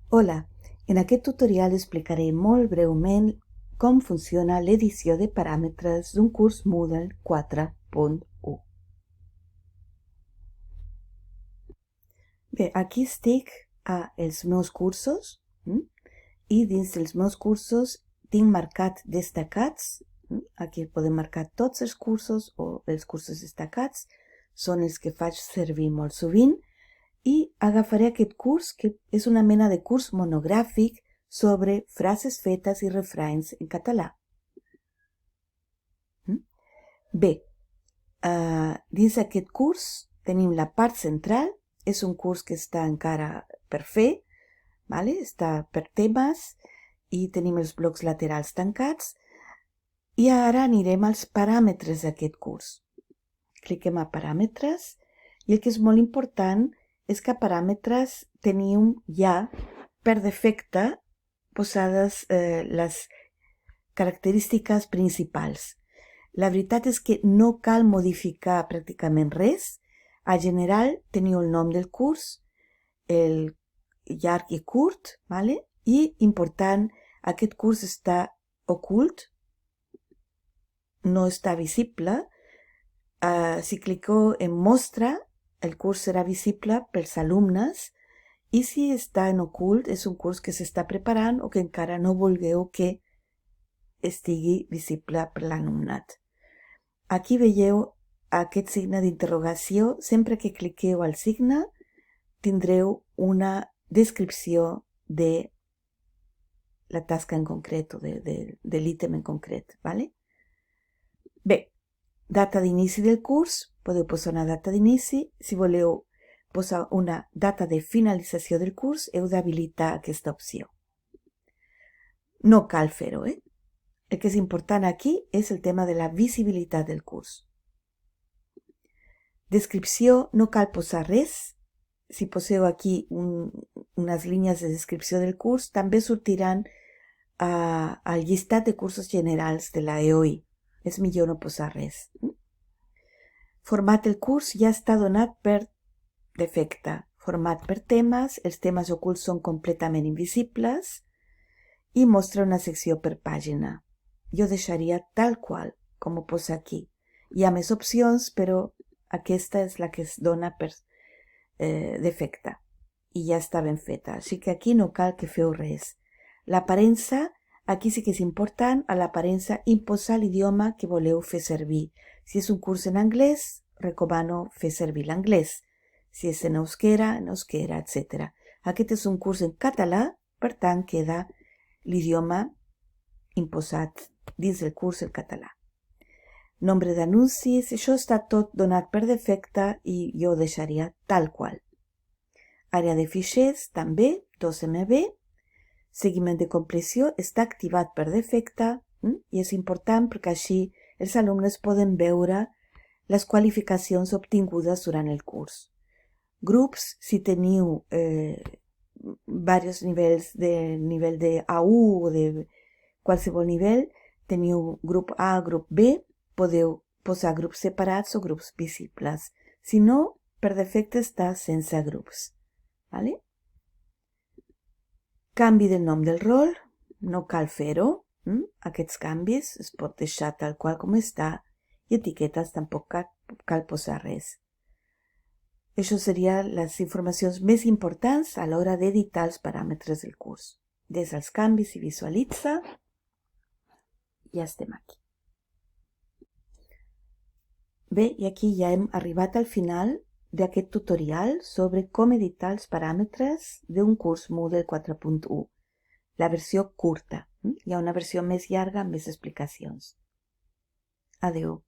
Hola, en aquest tutorial explicaré molt breument com funciona l'edició de paràmetres d'un curs Moodle 4.1. Bé, aquí estic als meus cursos i dins dels meus cursos tinc marcat destacats. Aquí podem marcar tots els cursos o els cursos destacats, són els que faig servir molt sovint. I agafaré aquest curs, que és una mena de curs monogràfic sobre frases fetes i refranys en català. Bé, dins d'aquest curs tenim la part central, és un curs que està encara per fer, vale? Està per temes i tenim els blocs laterals tancats. I ara anirem als paràmetres d'aquest curs. Cliquem a paràmetres i el que és molt important és que a paràmetres tenim ja per defecte posades les característiques principals. La veritat és que no cal modificar pràcticament res. A general teniu el nom del curs, el llarg i curt, vale? I important, aquest curs està ocult, no està visible. Si cliqueu en mostra, el curs serà visible pels alumnes, i si està en ocult és un curs que s'està preparant o que encara no vulgueu que estigui visible per l'alumnat. Aquí veieu aquest signe d'interrogació. Sempre que cliqueu al signe tindreu una descripció de la tasca en concret o de l'ítem en concret, ¿vale? Bé, data d'inici del curs, podeu posar una data d'inici. Si voleu posar una data de finalització del curs, heu d'habilitar aquesta opció. No cal fer-ho, El que és important aquí és el tema de la visibilitat del curs. Descripció, no cal posar res. Si poseu aquí unes línies de descripció del curs, també sortiran al llistat de cursos generals de la EOI. És millor no posar res. Format del curs ja està donat per defecte. Format per temes, els temes ocults són completament invisibles i mostra una secció per pàgina. Jo deixaria tal qual, com ho posa aquí. Hi ha més opcions, però aquesta és la que es dona per defecte i ja està ben feta. Així que aquí no cal que feu res. L'aparença, aquí sí que és important, a l'aparença imposar l'idioma que voleu fer servir. Si és un curs en anglès, recomano fer servir l'anglès. Si és en euskera, etc. Aquest és un curs en català, per tant queda l'idioma imposat dins del curs en català. Nombre d'anuncis, això està tot donat per defecte i jo ho deixaria tal qual. Àrea de fitxers, també, 2 MB. Seguiment de compleció està activat per defecte i és important perquè així els alumnes poden veure les qualificacions obtingudes durant el curs. Grups, si teniu diversos nivells de nivell de A1 o de qualsevol nivell, teniu grup A, grup B, podeu posar grups separats o grups visibles. Si no, per defecte està sense grups. ¿Vale? Canvi del nom del rol, no cal fer-ho. Aquests canvis es pot deixar tal qual com està i etiquetes tampoc cal posar res. Això serien les informacions més importants a l'hora d'editar els paràmetres del curs. Des dels canvis i visualitza. Ja estem aquí. Bé, i aquí ja hem arribat al final d'aquest tutorial sobre com editar els paràmetres d'un curs Moodle 4.1. La versió curta. Hi ha una versió més llarga amb més explicacions. Adeu.